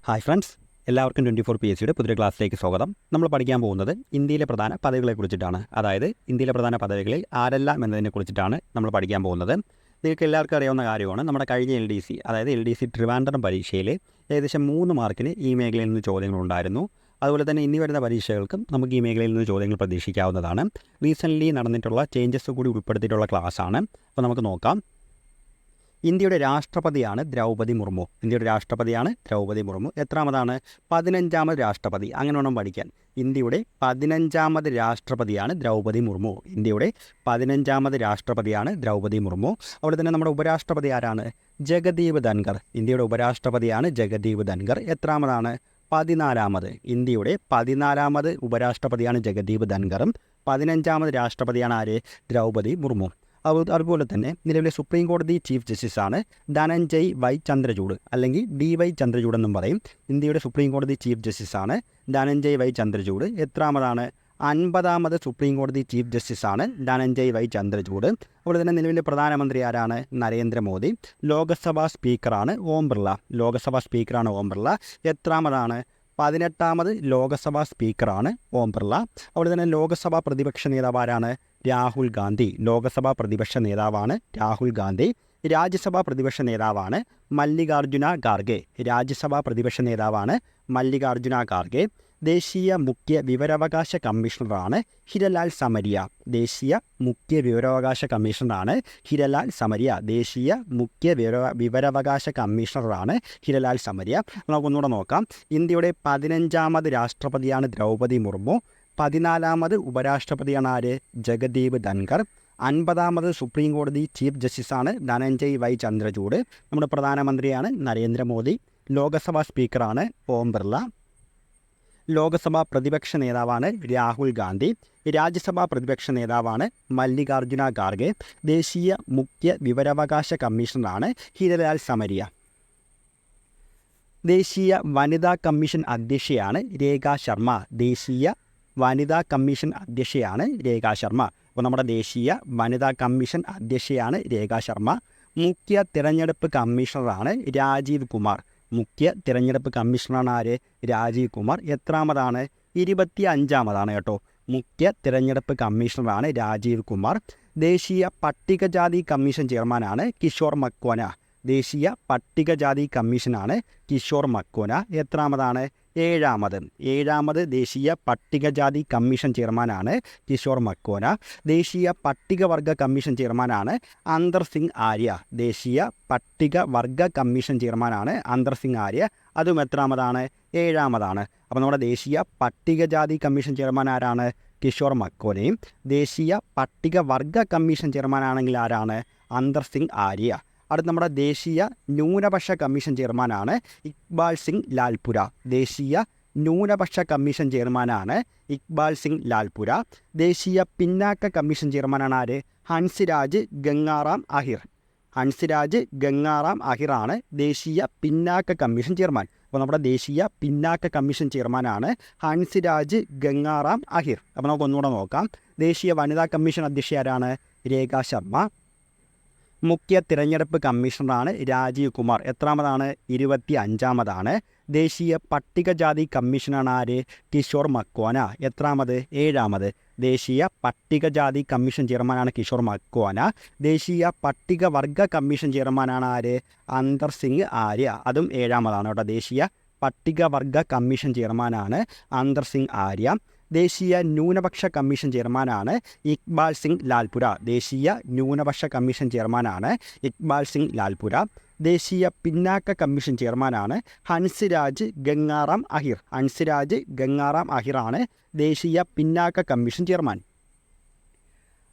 Hi friends, എല്ലാവർക്കും 24 PSCയുടെ പുതിയ ക്ലാസ്സിലേക്ക് സ്വാഗതം. നമ്മൾ പഠിക്കാൻ പോകുന്നത് ഇന്ത്യയിലെ പ്രധാന പദവികളെക്കുറിച്ചിട്ടാണ്. അതായത് ഇന്ത്യയിലെ പ്രധാന പദവികളിൽ ആരെല്ലാം എന്നതിനെക്കുറിച്ചിട്ടാണ് നമ്മൾ പഠിക്കാൻ പോകുന്നത്. നിങ്ങൾക്ക് എല്ലാവർക്കും അറിയാവുന്ന കാര്യമാണ്, നമ്മുടെ കഴിഞ്ഞ LDC അതായത് LDC ട്രിവാൻഡ്രം പരീക്ഷയിൽ ഏകദേശം 3 മാർക്കിന് ഈ മേഖലയിൽ നിന്ന് ചോദ്യങ്ങളുണ്ടായിരുന്നു. അതുപോലെ തന്നെ ഇനി വരുന്ന പരീക്ഷകൾക്കും നമുക്ക് ഈ മേഖലയിൽ നിന്ന് ചോദ്യങ്ങൾ പ്രതീക്ഷിക്കാവുന്നതാണ്. റീസെൻ്റ്ലി നടന്നിട്ടുള്ള ചേഞ്ചസ് കൂടി ഉൾപ്പെടുത്തിയിട്ടുള്ള ക്ലാസ്സാണ്. അപ്പോൾ നമുക്ക് നോക്കാം. ഇന്ത്യയുടെ രാഷ്ട്രപതിയാണ് ദ്രൗപദി മുർമു. ഇന്ത്യയുടെ രാഷ്ട്രപതിയാണ് ദ്രൗപദി മുർമു. എത്രാമതാണ്? 15ാമത് രാഷ്ട്രപതി. അങ്ങനെ വേണം പഠിക്കാൻ. ഇന്ത്യയുടെ 15ാമത് രാഷ്ട്രപതിയാണ് ദ്രൗപദി മുർമു. ഇന്ത്യയുടെ 15ാമത് രാഷ്ട്രപതിയാണ് ദ്രൗപദി മുർമു. അവിടെ തന്നെ നമ്മുടെ ഉപരാഷ്ട്രപതി ആരാണ്? ജഗദീപ് ധൻഖർ. ഇന്ത്യയുടെ ഉപരാഷ്ട്രപതിയാണ് ജഗദീപ് ധൻഖർ. എത്രാമതാണ്? 14ാമത്. ഇന്ത്യയുടെ 14ാമത് ഉപരാഷ്ട്രപതിയാണ് ജഗദീപ് ധൻഖറും 15ാമത് രാഷ്ട്രപതിയാണ് ആര്? ദ്രൗപദി മുർമു. അതുപോലെ തന്നെ നിലവിലെ സുപ്രീം കോടതി ചീഫ് ജസ്റ്റിസാണ് ധനഞ്ജയ് വൈ ചന്ദ്രചൂഡ്, അല്ലെങ്കിൽ DY ചന്ദ്രചൂഡ് എന്നും പറയും. ഇന്ത്യയുടെ സുപ്രീം കോടതി ചീഫ് ജസ്റ്റിസാണ് ധനഞ്ജയ് വൈ ചന്ദ്രചൂഡ്. എത്രാമതാണ്? 50ാമത് സുപ്രീം കോടതി ചീഫ് ജസ്റ്റിസാണ് ധനഞ്ജയ് വൈ ചന്ദ്രചൂഡ്. അതുപോലെ തന്നെ നിലവിലെ പ്രധാനമന്ത്രി ആരാണ്? നരേന്ദ്രമോദി. ലോക്സഭാ സ്പീക്കറാണ് ഓം ബിർള. ലോക്സഭാ സ്പീക്കറാണ് ഓം ബിർള. എത്രാമതാണ്? 18ാമത് ലോക്സഭാ സ്പീക്കറാണ് ഓം ബിർള. അതുപോലെ തന്നെ ലോക്സഭാ പ്രതിപക്ഷ നേതാവ് ആരാണ്? രാഹുൽ ഗാന്ധി. ലോക്സഭാ പ്രതിപക്ഷ നേതാവാണ് രാഹുൽ ഗാന്ധി. രാജ്യസഭാ പ്രതിപക്ഷ നേതാവാണ് മല്ലികാർജുന ഖാർഗെ. രാജ്യസഭാ പ്രതിപക്ഷ നേതാവാണ് മല്ലികാർജുന ഖാർഗെ. ദേശീയ മുഖ്യ വിവരാവകാശ കമ്മീഷണറാണ് ഹിരലാൽ സമരിയ. ദേശീയ മുഖ്യ വിവരാവകാശ കമ്മീഷണറാണ് ഹിരലാൽ സമരിയ. ദേശീയ മുഖ്യ വിവരാവകാശ കമ്മീഷണറാണ് ഹിരലാൽ സമരിയ. നമുക്കൊന്നുകൂടെ നോക്കാം. ഇന്ത്യയുടെ 15ാമത് രാഷ്ട്രപതിയാണ് ദ്രൗപദി മുർമു. 14ാമത് ഉപരാഷ്ട്രപതിയാണ് ആര്? ജഗദീപ് ധൻഖർ. 50ാമത് സുപ്രീം കോടതി ചീഫ് ജസ്റ്റിസാണ് ധനഞ്ജയ് വൈ ചന്ദ്രചൂഡ്. നമ്മുടെ പ്രധാനമന്ത്രിയാണ് നരേന്ദ്രമോദി. ലോക്സഭാ സ്പീക്കറാണ് ഓം ബിർള. ലോക്സഭാ പ്രതിപക്ഷ നേതാവാണ് രാഹുൽ ഗാന്ധി. രാജ്യസഭാ പ്രതിപക്ഷ നേതാവാണ് മല്ലികാർജുന ഖാർഗെ. ദേശീയ മുഖ്യ വിവരാവകാശ കമ്മീഷണറാണ് ഹിരലാൽ സമരിയ. ദേശീയ വനിതാ കമ്മീഷൻ അധ്യക്ഷയാണ് രേഖ ശർമ്മ. ദേശീയ വനിതാ കമ്മീഷൻ അധ്യക്ഷയാണ് രേഖ ശർമ്മ. അപ്പോൾ നമ്മുടെ ദേശീയ വനിതാ കമ്മീഷൻ അധ്യക്ഷയാണ് രേഖ ശർമ്മ. മുഖ്യ തിരഞ്ഞെടുപ്പ് കമ്മീഷണറാണ് രാജീവ് കുമാർ. മുഖ്യ തിരഞ്ഞെടുപ്പ് കമ്മീഷണറാണ് ആര്? രാജീവ് കുമാർ. എത്രാമതാണ്? 25ാമതാണ് കേട്ടോ. മുഖ്യ തിരഞ്ഞെടുപ്പ് കമ്മീഷണറാണ് രാജീവ് കുമാർ. ദേശീയ പട്ടികജാതി കമ്മീഷൻ ചെയർമാനാണ് കിഷോർ മക്വാന. ദേശീയ പട്ടികജാതി കമ്മീഷനാണ് കിഷോർ മക്വാന. എത്രാമതാണ്? 7ാമത് ദേശീയ പട്ടികജാതി കമ്മീഷൻ ചെയർമാനാണ് കിഷോർ മക്വാന. ദേശീയ പട്ടികവർഗ കമ്മീഷൻ ചെയർമാനാണ് അന്തർ സിംഗ് ആര്യ. ദേശീയ പട്ടികവർഗ കമ്മീഷൻ ചെയർമാനാണ് അന്തർ സിംഗ് ആര്യ. അതും എത്രാമതാണ്? 7ാമതാണ്. അപ്പോൾ നമ്മുടെ ദേശീയ പട്ടികജാതി കമ്മീഷൻ ചെയർമാൻ ആരാണ്? കിഷോർ മക്വാനയും. ദേശീയ പട്ടികവർഗ കമ്മീഷൻ ചെയർമാനാണെങ്കിൽ ആരാണ്? അന്തർ സിംഗ് ആര്യ. അടുത്ത നമ്മുടെ ദേശീയ ന്യൂനപക്ഷ കമ്മീഷൻ ചെയർമാനാണ് ഇക്ബാൽ സിംഗ് ലാൽപുര. ദേശീയ ന്യൂനപക്ഷ കമ്മീഷൻ ചെയർമാനാണ് ഇക്ബാൽ സിംഗ് ലാൽപുര. ദേശീയ പിന്നാക്ക കമ്മീഷൻ ചെയർമാനാണ് ആര്? ഹൻസ്രാജ് ഗംഗാറാം അഹിർ. ഹൻസ്രാജ് ഗംഗാറാം അഹിറാണ് ദേശീയ പിന്നാക്ക കമ്മീഷൻ ചെയർമാൻ. അപ്പോൾ നമ്മുടെ ദേശീയ പിന്നാക്ക കമ്മീഷൻ ചെയർമാനാണ് ഹൻസ്രാജ് ഗംഗാറാം അഹിർ. അപ്പോൾ നമുക്ക് ഒന്നുകൂടെ നോക്കാം. ദേശീയ വനിതാ കമ്മീഷൻ അധ്യക്ഷ ആരാണ്? രേഖ ശർമ്മ. മുഖ്യ തിരഞ്ഞെടുപ്പ് കമ്മീഷണറാണ് രാജീവ് കുമാർ. എത്രാമതാണ്? 25ാമതാണ്. ദേശീയ പട്ടികജാതി കമ്മീഷനാണ് ആര്? കിഷോർ മക്വാന. എത്രാമത്? 7ാമത്. ദേശീയ പട്ടികജാതി കമ്മീഷൻ ചെയർമാനാണ് കിഷോർ മക്വാന. ദേശീയ പട്ടികവർഗ കമ്മീഷൻ ചെയർമാനാണ് ആര്? അന്തർ സിംഗ് ആര്യ. അതും 7ാമതാണ് കേട്ടോ. ദേശീയ പട്ടികവർഗ കമ്മീഷൻ ചെയർമാനാണ് അന്തർ സിംഗ് ആര്യ. ദേശീയ ന്യൂനപക്ഷ കമ്മീഷൻ ചെയർമാനാണ് ഇക്ബാൽ സിംഗ് ലാൽപുര. ദേശീയ ന്യൂനപക്ഷ കമ്മീഷൻ ചെയർമാനാണ് ഇക്ബാൽ സിംഗ് ലാൽപുര. ദേശീയ പിന്നാക്ക കമ്മീഷൻ ചെയർമാനാണ് ഹൻസ്രാജ് ഗംഗാറാം അഹിർ. ഹൻസ്രാജ് ഗംഗാറാം അഹിറാണ് ദേശീയ പിന്നാക്ക കമ്മീഷൻ ചെയർമാൻ.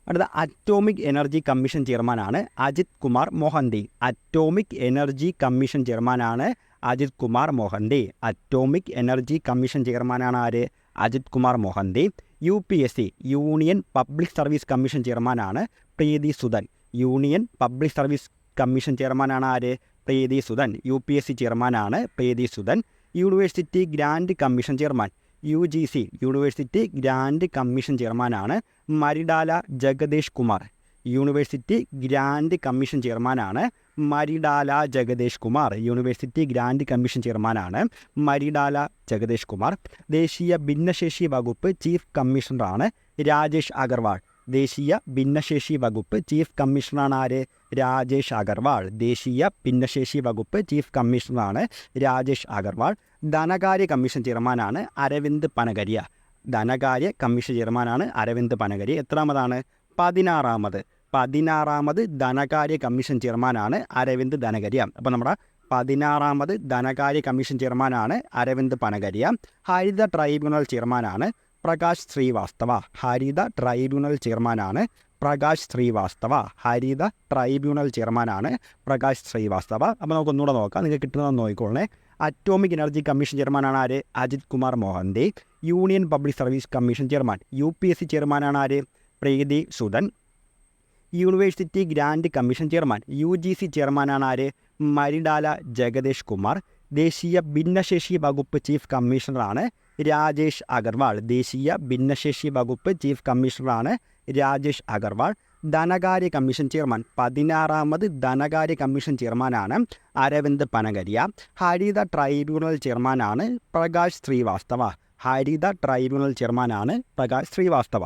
അടുത്ത അറ്റോമിക് എനർജി കമ്മീഷൻ ചെയർമാനാണ് Ajit Kumar Mohanty. Atomic energy commission ചെയർമാനാണ് Ajit Kumar Mohanty. Atomic energy commission ചെയർമാനാണ് ആര്? Ajit Kumar Mohanty. UPSC union public service commission ചെയർമാനാണ് Preeti Sudhan. Union public service commission ചെയർമാനാണ് ആര്? പ്രീതി സുധൻ. UPSC ചെയർമാനാണ് Preeti Sudhan. University grand commission chairman UGC university grand commission ചെയർമാനാണ് Mamidala Jagadesh Kumar. University grand commission ചെയർമാനാണ് Mamidala Jagadesh Kumar. University grand commission ചെയർമാനാണ് മരിഡാല ജഗദേഷ് കുമാർ. ദേശീയ ഭിന്നശേഷി വകുപ്പ് ചീഫ് കമ്മീഷണറാണ് രാജേഷ് അഗർവാൾ. ദേശീയ ഭിന്നശേഷി വകുപ്പ് ചീഫ് കമ്മീഷണറാണ് ആര്? രാജേഷ് അഗർവാൾ. ദേശീയ ഭിന്നശേഷി വകുപ്പ് ചീഫ് കമ്മീഷണറാണ് രാജേഷ് അഗർവാൾ. ധനകാര്യ കമ്മീഷൻ ചെയർമാനാണ് അരവിന്ദ് പനഗരിയ. ധനകാര്യ കമ്മീഷൻ ചെയർമാനാണ് അരവിന്ദ് പനഗരിയ. എത്രാമതാണ്? 16ാമത് ധനകാര്യ കമ്മീഷൻ ചെയർമാനാണ് അരവിന്ദ് ധനഗരിയ. അപ്പോൾ നമ്മുടെ 16ാമത് ധനകാര്യ കമ്മീഷൻ ചെയർമാനാണ് അരവിന്ദ് പനഗരിയ. ഹരിത ട്രൈബ്യൂണൽ ചെയർമാനാണ് പ്രകാശ് ശ്രീവാസ്തവ. ഹരിത ട്രൈബ്യൂണൽ ചെയർമാനാണ് പ്രകാശ് ശ്രീവാസ്തവ. ഹരിത ട്രൈബ്യൂണൽ ചെയർമാനാണ് പ്രകാശ് ശ്രീവാസ്തവ. അപ്പോൾ നമുക്ക് ഒന്നുകൂടെ നോക്കാം, നിങ്ങൾക്ക് കിട്ടുന്നതെന്ന് നോക്കിക്കോളണേ. അറ്റോമിക് എനർജി കമ്മീഷൻ ചെയർമാനാണ് ആര്? Ajit Kumar Mohanty. Union public service commission chairman UPSC ചെയർമാനാണ് ആര്? Preeti Sudhan. University grand commission chairman UGC ചെയർമാനാണ് ആര്? മരിഡാല ജഗദേഷ് കുമാർ. ദേശീയ ഭിന്നശേഷി വകുപ്പ് ചീഫ് കമ്മീഷണറാണ് രാജേഷ് അഗർവാൾ. ദേശീയ ഭിന്നശേഷി വകുപ്പ് ചീഫ് കമ്മീഷണറാണ് രാജേഷ് അഗർവാൾ. ധനകാര്യ കമ്മീഷൻ ചെയർമാൻ 16ാമത് ധനകാര്യ കമ്മീഷൻ ചെയർമാനാണ് അരവിന്ദ് പനഗരിയ. ഹരിത ട്രൈബ്യൂണൽ ചെയർമാനാണ് പ്രകാശ് ശ്രീവാസ്തവ. ഹരിത ട്രൈബ്യൂണൽ ചെയർമാനാണ് പ്രകാശ് ശ്രീവാസ്തവ.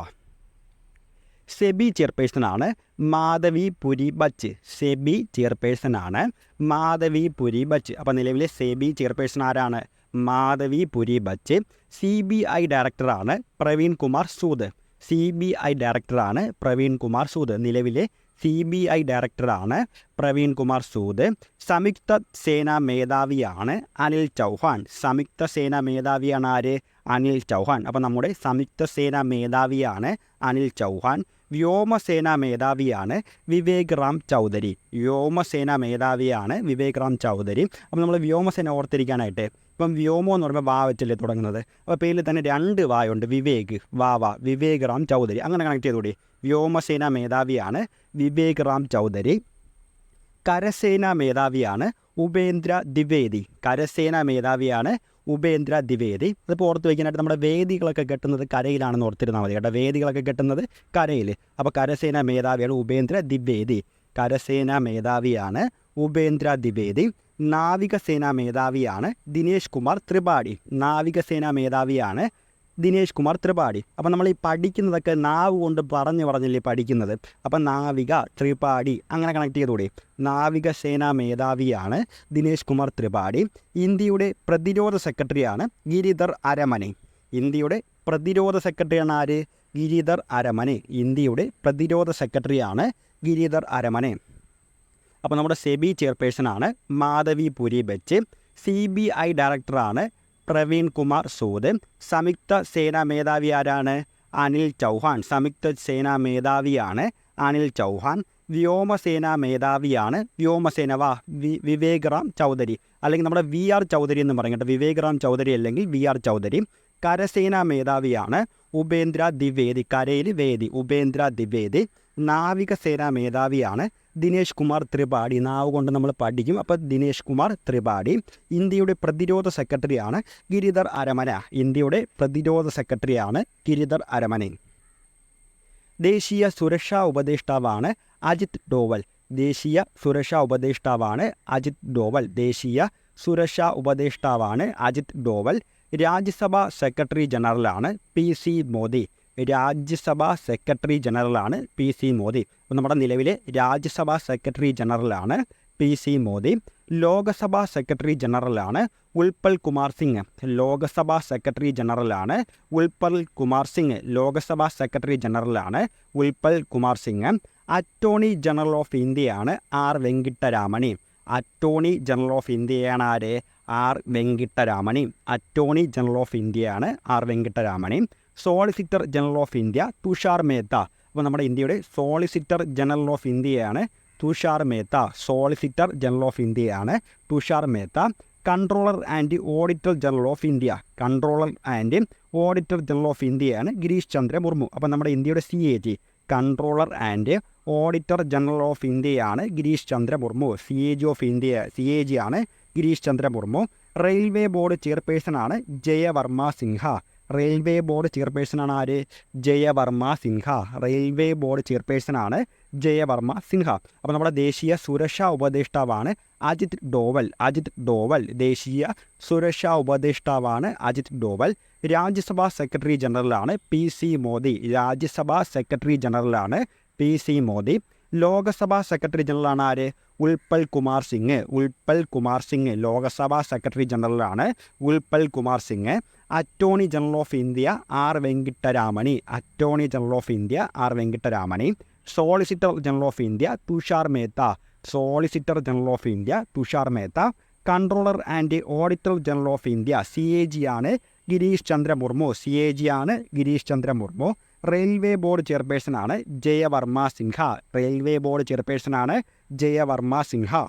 സെബി ചെയർപേഴ്സണാണ് മാധവി പുരി ബച്ച്. സെബി ചെയർപേഴ്സണാണ് മാധവി പുരി ബച്ച്. അപ്പോൾ നിലവിലെ സെബി ചെയർപേഴ്സൺ ആരാണ്? മാധവി പുരി ബച്ച്. CBI ഡയറക്ടറാണ് പ്രവീൺ കുമാർ സൂദ്. CBI ഡയറക്ടറാണ് പ്രവീൺ കുമാർ സൂദ്. നിലവിലെ CBI ഡയറക്ടറാണ് പ്രവീൺ കുമാർ സൂദ്. സംയുക്ത സേനാ മേധാവിയാണ് അനിൽ ചൗഹാൻ. സംയുക്ത സേനാ മേധാവിയാണ് ആര്? അനിൽ ചൗഹാൻ. അപ്പോൾ നമ്മുടെ സംയുക്ത സേനാ മേധാവിയാണ് അനിൽ ചൗഹാൻ. വ്യോമസേനാ മേധാവിയാണ് വിവേക് റാം ചൗധരി. വ്യോമസേനാ മേധാവിയാണ് വിവേക് റാം ചൗധരി. അപ്പോൾ നമ്മൾ വ്യോമസേന ഓർത്തിരിക്കാനായിട്ട്, ഇപ്പം വ്യോമോ എന്ന് പറയുമ്പോൾ വാ വെച്ചല്ലേ തുടങ്ങുന്നത്. അപ്പോൾ പേരിൽ തന്നെ 2 വായുണ്ട്. വിവേക് വിവേക് റാം ചൗധരി, അങ്ങനെ കണക്ട് ചെയ്തുകൂടി. വ്യോമസേനാ മേധാവിയാണ് വിവേക് റാം ചൗധരി. കരസേനാ മേധാവിയാണ് ഉപേന്ദ്ര ദ്വിവേദി. കരസേനാ മേധാവിയാണ് ഉപേന്ദ്ര ദ്വിവേദി. അതിപ്പോൾ ഓർത്ത് വയ്ക്കാനായിട്ട് നമ്മുടെ വേദികളൊക്കെ കെട്ടുന്നത് കരയിലാണെന്ന് ഓർത്തിരുന്നാൽ മതി കേട്ടോ. വേദികളൊക്കെ കെട്ടുന്നത് കരയിൽ. അപ്പോൾ കരസേനാ മേധാവിയാണ് ഉപേന്ദ്ര ദ്വിവേദി. കരസേനാ മേധാവിയാണ് ഉപേന്ദ്ര ദ്വിവേദി. നാവികസേനാ മേധാവിയാണ് ദിനേശ് കുമാർ ത്രിപാഠി. നാവികസേനാ മേധാവിയാണ് ദിനേശ് കുമാർ ത്രിപാഠി. അപ്പം നമ്മൾ ഈ പഠിക്കുന്നതൊക്കെ നാവ് കൊണ്ട് പറഞ്ഞില്ലേ പഠിക്കുന്നത്. അപ്പം നാവിക, ത്രിപാഠി, അങ്ങനെ കണക്ട് ചെയ്തുകൂടി. നാവികസേനാ മേധാവിയാണ് ദിനേശ് കുമാർ ത്രിപാഠി. ഇന്ത്യയുടെ പ്രതിരോധ സെക്രട്ടറിയാണ് ഗിരിധർ അരമനെ. ഇന്ത്യയുടെ പ്രതിരോധ സെക്രട്ടറിയാണ് ആര്? ഗിരിധർ അരമനെ. ഇന്ത്യയുടെ പ്രതിരോധ സെക്രട്ടറിയാണ് ഗിരിധർ അരമനെ. അപ്പോൾ നമ്മുടെ സെബി ചെയർപേഴ്സണാണ് മാധവി പുരി ബച്ച്. CBI ഡയറക്ടറാണ് പ്രവീൺ കുമാർ സൂദ്. സംയുക്ത സേനാ മേധാവി ആരാണ്? അനിൽ ചൗഹാൻ. സംയുക്ത സേനാ മേധാവിയാണ് അനിൽ ചൗഹാൻ. വ്യോമസേനാ മേധാവിയാണ് വിവേക് റാം ചൗധരി, അല്ലെങ്കിൽ നമ്മുടെ VR ചൗധരി എന്ന് പറയും കേട്ടോ. വിവേക് റാം ചൗധരി അല്ലെങ്കിൽ VR ചൗധരി. കരസേനാ മേധാവിയാണ് ഉപേന്ദ്ര ദ്വിവേദി. കരയിൽ വേദി, ഉപേന്ദ്ര ദ്വിവേദി. നാവികസേനാ മേധാവിയാണ് ദിനേശ് കുമാർ ത്രിപാഠി. നാവ് കൊണ്ട് നമ്മൾ പഠിക്കും. അപ്പോൾ ദിനേശ് കുമാർ ത്രിപാഠി. ഇന്ത്യയുടെ പ്രതിരോധ സെക്രട്ടറിയാണ് ഗിരിധർ അരമന. ഇന്ത്യയുടെ പ്രതിരോധ സെക്രട്ടറിയാണ് ഗിരിധർ അരമന. ദേശീയ സുരക്ഷാ ഉപദേഷ്ടാവാണ് അജിത് ഡോവൽ. ദേശീയ സുരക്ഷാ ഉപദേഷ്ടാവാണ് അജിത് ഡോവൽ. ദേശീയ സുരക്ഷാ ഉപദേഷ്ടാവാണ് അജിത് ഡോവൽ. രാജ്യസഭാ സെക്രട്ടറി ജനറലാണ് PC മോദി. രാജ്യസഭാ സെക്രട്ടറി ജനറലാണ് PC മോദി. അപ്പോൾ നമ്മുടെ നിലവിലെ രാജ്യസഭാ സെക്രട്ടറി ജനറലാണ് PC മോദി. ലോകസഭാ സെക്രട്ടറി ജനറലാണ് ഉൽപ്പൽ കുമാർ സിംഗ്. ലോകസഭാ സെക്രട്ടറി ജനറലാണ് ഉൽപ്പൽ കുമാർ സിംഗ്. ലോകസഭാ സെക്രട്ടറി ജനറലാണ് Utpal Kumar Singh. Attorney general of ഇന്ത്യയാണ് R Venkataramani. Attorney general of ഇന്ത്യയാണ് ആര്? R Venkataramani. Attorney general of ഇന്ത്യയാണ് R Venkataramani. Solicitor general of India Tushar Mehta. അപ്പോൾ നമ്മുടെ ഇന്ത്യയുടെ സോളിസിറ്റർ ജനറൽ ഓഫ് ഇന്ത്യയാണ് Tushar Mehta. Solicitor general of ഇന്ത്യയാണ് Tushar Mehta. Controller and auditor general of India. Controller and auditor general of ഇന്ത്യയാണ് ഗിരീഷ് ചന്ദ്ര മുർമു. അപ്പോൾ നമ്മുടെ ഇന്ത്യയുടെ CAG, controller and auditor general of ഇന്ത്യയാണ് Girish Chandra Murmu. CAG of India, CAG ആണ് ഗിരീഷ് ചന്ദ്ര മുർമു. റെയിൽവേ ബോർഡ് ചെയർപേഴ്സണാണ് ജയവർമ്മ സിൻഹ. റെയിൽവേ ബോർഡ് ചെയർപേഴ്സണാണ് ആര്? ജയവർമ്മ സിൻഹ. റെയിൽവേ ബോർഡ് ചെയർപേഴ്സണാണ് ജയവർമ്മ സിൻഹ. അപ്പോൾ നമ്മുടെ ദേശീയ സുരക്ഷാ ഉപദേഷ്ടാവാണ് അജിത് ഡോവൽ. അജിത് ഡോവൽ ദേശീയ സുരക്ഷാ ഉപദേഷ്ടാവാണ് അജിത് ഡോവൽ. രാജ്യസഭാ സെക്രട്ടറി ജനറലാണ് PC മോദി. രാജ്യസഭാ സെക്രട്ടറി ജനറലാണ് PC മോദി. ലോകസഭാ സെക്രട്ടറി ജനറലാണ് ആര്? ഉൽപ്പൽ കുമാർ സിംഗ്. ഉൽപ്പൽ കുമാർ സിംഗ് ലോകസഭാ സെക്രട്ടറി ജനറലാണ് Utpal Kumar Singh. Attorney general of India R Venkataramani. Attorney general of India R Venkataramani. Solicitor general of India Tushar Mehta. Solicitor general of India Tushar Mehta. Controller and auditor general of India CAG ആണ് Girish Chandra Murmu. CAG ആണ് Girish Chandra Murmu. Railway board ചെയർപേഴ്സണാണ് Jaya Varma Sinha. Railway board ചെയർപേഴ്സണാണ് ജയവർമ്മ സിൻഹ.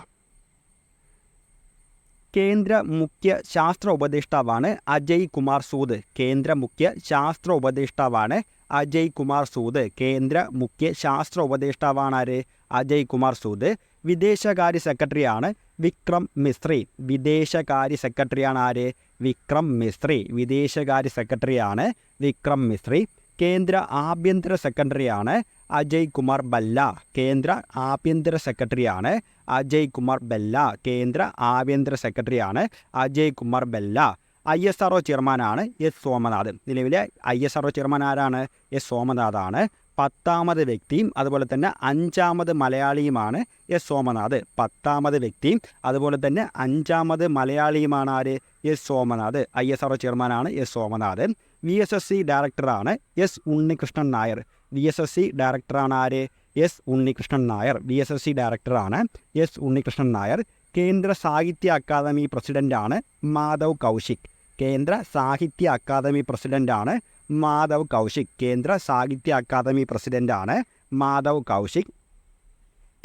കേന്ദ്ര മുഖ്യ ശാസ്ത്ര ഉപദേഷ്ടാവാണ് അജയ് കുമാർ സൂദ്. കേന്ദ്ര മുഖ്യ ശാസ്ത്ര ഉപദേഷ്ടാവാണ് അജയ് കുമാർ സൂദ്. കേന്ദ്ര മുഖ്യ ശാസ്ത്ര ഉപദേഷ്ടാവാണ് ആര്? അജയ് കുമാർ സൂദ്. വിദേശകാര്യ സെക്രട്ടറിയാണ് വിക്രം മിസ്രി. വിദേശകാര്യ സെക്രട്ടറിയാണ് ആര്? വിക്രം മിസ്രി. വിദേശകാര്യ സെക്രട്ടറിയാണ് വിക്രം മിസ്രി. കേന്ദ്ര ആഭ്യന്തര സെക്രട്ടറിയാണ് അജയ് കുമാർ ബല്ല. കേന്ദ്ര ആഭ്യന്തര സെക്രട്ടറിയാണ് അജയ് കുമാർ ബല്ല. കേന്ദ്ര ആഭ്യന്തര സെക്രട്ടറിയാണ് അജയ് കുമാർ ബല്ല. ISRO ചെയർമാനാണ് എസ് സോമനാഥ്. നിലവിലെ ISRO ചെയർമാൻ ആരാണ്? എസ് സോമനാഥാണ്. 10ാമത് വ്യക്തിയും അതുപോലെ തന്നെ 5ാമത് മലയാളിയുമാണ് എസ് സോമനാഥ്. 10ാമത് വ്യക്തിയും അതുപോലെ തന്നെ 5ാമത് മലയാളിയുമാണ് ആര്? എസ് സോമനാഥ്. ISRO ചെയർമാനാണ് എസ് സോമനാഥ്. VSSC ഡയറക്ടറാണ് എസ് ഉണ്ണികൃഷ്ണൻ നായർ. VSSC ഡയറക്ടറാണ് ആര്? എസ് ഉണ്ണികൃഷ്ണൻ നായർ. VSSC ഡയറക്ടറാണ് എസ് ഉണ്ണികൃഷ്ണൻ നായർ. കേന്ദ്ര സാഹിത്യ അക്കാദമി പ്രസിഡൻ്റാണ് മാധവ് കൗശിക്. കേന്ദ്ര സാഹിത്യ അക്കാദമി പ്രസിഡൻ്റാണ് മാധവ് കൗശിക്. കേന്ദ്ര സാഹിത്യ അക്കാദമി പ്രസിഡൻ്റാണ് മാധവ് കൗശിക്.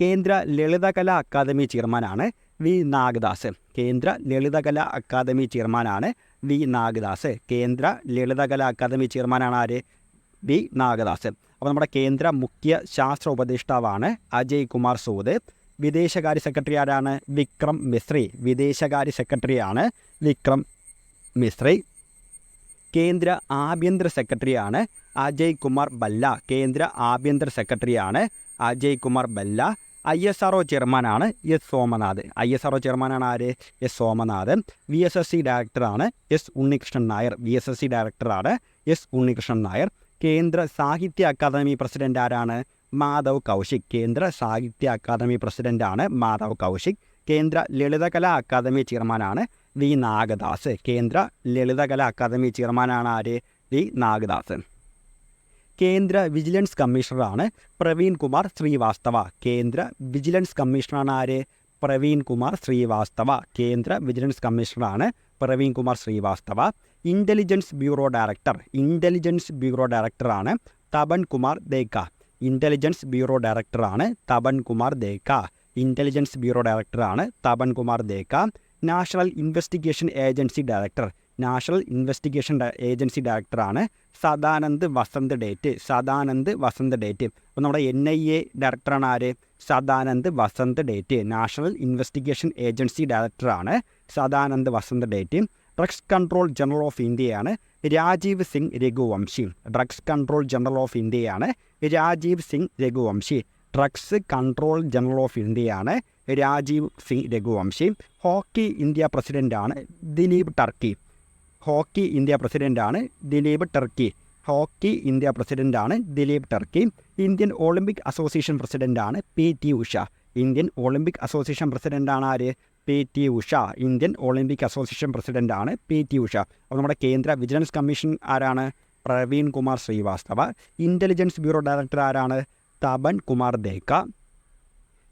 കേന്ദ്ര ലളിതകലാ അക്കാദമി ചെയർമാനാണ് വി നാഗദാസ്. കേന്ദ്ര ലളിതകലാ അക്കാദമി ചെയർമാനാണ് വി നാഗദാസ്. കേന്ദ്ര ലളിതകലാ അക്കാദമി ചെയർമാനാണ് ആര്? വി നാഗദാസ്. അപ്പോൾ നമ്മുടെ കേന്ദ്ര മുഖ്യ ശാസ്ത്ര ഉപദേഷ്ടാവാണ് അജയ് കുമാർ സൂദ്. വിദേശകാര്യ സെക്രട്ടറി ആരാണ്? വിക്രം മിസ്രി. വിദേശകാര്യ സെക്രട്ടറിയാണ് വിക്രം മിസ്രി. കേന്ദ്ര ആഭ്യന്തര സെക്രട്ടറിയാണ് അജയ് കുമാർ ബല്ല. കേന്ദ്ര ആഭ്യന്തര സെക്രട്ടറിയാണ് അജയ് കുമാർ ബല്ല. ISRO ചെയർമാനാണ് എസ് സോമനാഥ്. ISRO ചെയർമാനാണ് ആര്? എസ് സോമനാഥ്. VSSC ഡയറക്ടറാണ് എസ് ഉണ്ണികൃഷ്ണൻ നായർ. VSSC ഡയറക്ടറാണ് എസ് ഉണ്ണികൃഷ്ണൻ നായർ. കേന്ദ്ര സാഹിത്യ അക്കാദമി പ്രസിഡന്റ് ആരാണ്? മാധവ് കൗശിക്. കേന്ദ്ര സാഹിത്യ അക്കാദമി പ്രസിഡന്റാണ് മാധവ് കൗശിക്. കേന്ദ്ര ലളിതകലാ അക്കാദമി ചെയർമാനാണ് വി നാഗദാസ്. കേന്ദ്ര ലളിതകലാ അക്കാദമി ചെയർമാനാണ് ആര്? വി നാഗദാസ്. കേന്ദ്ര വിജിലൻസ് കമ്മീഷണറാണ് പ്രവീൺ കുമാർ ശ്രീവാസ്തവ. കേന്ദ്ര വിജിലൻസ് കമ്മീഷണറാണ് ആര്? പ്രവീൺ കുമാർ ശ്രീവാസ്തവ. കേന്ദ്ര വിജിലൻസ് കമ്മീഷണറാണ് Praveen Kumar Srivastava. Intelligence bureau director. Intelligence bureau ഡയറക്ടറാണ് തപൻ കുമാർ ദേക്ക. ഇൻ്റലിജൻസ് ബ്യൂറോ ഡയറക്ടറാണ് തപൻ കുമാർ ദേക്ക. ഇൻ്റലിജൻസ് ബ്യൂറോ ഡയറക്ടറാണ് Tapan Kumar Deka. National investigation agency director. National investigation agency ഡയറക്ടറാണ് സദാനന്ദ് വസന്ത് ഡേറ്റ്. സദാനന്ദ് വസന്ത് ഡേറ്റ്. അപ്പോൾ നമ്മുടെ NIA ഡയറക്ടറാണ് ആര്? Sadanand Vasant Date. National investigation agency ഡയറക്ടറാണ് Sadanand Vasant Date. Drugs control general of ഇന്ത്യയാണ് Rajeev Singh Raghuvanshi. Drugs control general of ഇന്ത്യയാണ് Rajeev Singh Raghuvanshi. Drugs control general of ഇന്ത്യയാണ് രാജീവ് സിംഗ് രഘുവംശി. ഹോക്കി ഇന്ത്യ പ്രസിഡൻ്റാണ് ദിലീപ് ടർക്കി. ഹോക്കി ഇന്ത്യ പ്രസിഡൻ്റാണ് ദിലീപ് ടർക്കി. ഹോക്കി ഇന്ത്യ പ്രസിഡൻ്റാണ് Dilip Tirkey. Indian Olympic association പ്രസിഡൻ്റാണ് PT Usha. Indian Olympic association പ്രസിഡൻ്റാണ് ആര്? PT Usha. Indian Olympic association പ്രസിഡൻ്റാണ് PT ഉഷ. അപ്പോൾ നമ്മുടെ കേന്ദ്ര വിജിലൻസ് കമ്മീഷൻ ആരാണ്? Praveen Kumar Srivastava. Intelligence bureau director ആരാണ്? Tapan Kumar Deka.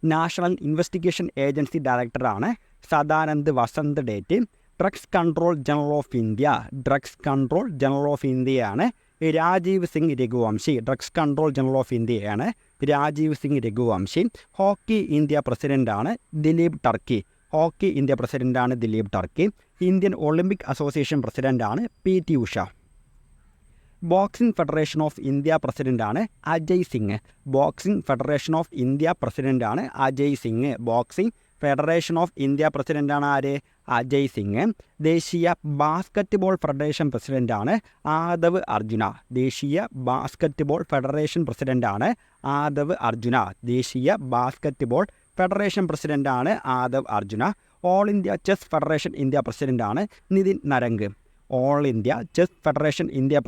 National investigation agency ഡയറക്ടറാണ് Sadanand Vasant Date. Drugs control general of India. Drugs control general of ഇന്ത്യയാണ് Rajeev Singh Raghuvanshi. Drugs control general of ഇന്ത്യയാണ് രാജീവ് സിംഗ് രഘുവംശി. ഹോക്കി ഇന്ത്യ പ്രസിഡൻ്റാണ് ദിലീപ് ടർക്കി. ഹോക്കി ഇന്ത്യ പ്രസിഡൻ്റാണ് Dilip Tirkey. Indian Olympic association പ്രസിഡൻ്റാണ് PT Usha. Boxing federation of India പ്രസിഡൻ്റാണ് Ajay Singh. Boxing federation of India പ്രസിഡൻ്റാണ് Ajay Singh. Boxing federation of India പ്രസിഡൻ്റാണ് ആര്? അജയ് സിംഗ്. ദേശീയ ബാസ്ക്കറ്റ്ബോൾ ഫെഡറേഷൻ പ്രസിഡൻ്റാണ് ആദവ് അർജുന. ദേശീയ ബാസ്ക്കറ്റ്ബോൾ ഫെഡറേഷൻ പ്രസിഡൻ്റാണ് ആദവ് അർജുന. ദേശീയ ബാസ്ക്കറ്റ്ബോൾ ഫെഡറേഷൻ പ്രസിഡൻ്റാണ് Aadhav Arjuna. All India chess federation India പ്രസിഡൻ്റാണ് Nitin Narang. All India chess federation India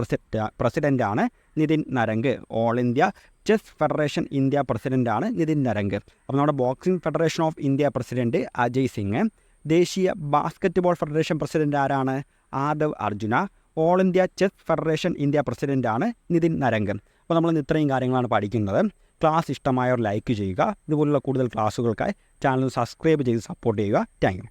പ്രസിഡൻ്റാണ് Nitin Narang. All India chess federation India പ്രസിഡൻ്റാണ് നിതിൻ നരംഗ്. അപ്പോൾ നമ്മുടെ boxing federation of India president Ajay Singh. ദേശീയ ബാസ്ക്കറ്റ്ബോൾ ഫെഡറേഷൻ പ്രസിഡൻ്റ് ആരാണ്? Aadhav Arjuna. All India chess federation India പ്രസിഡൻ്റാണ് നിതിൻ നരംഗ്. അപ്പോൾ നമ്മൾ ഇത്രയും കാര്യങ്ങളാണ് പഠിക്കുന്നത്. ക്ലാസ് ഇഷ്ടമായവർ ലൈക്ക് ചെയ്യുക. ഇതുപോലുള്ള കൂടുതൽ ക്ലാസ്സുകൾക്കായി ചാനൽ സബ്സ്ക്രൈബ് ചെയ്ത് സപ്പോർട്ട് ചെയ്യുക. Thank you.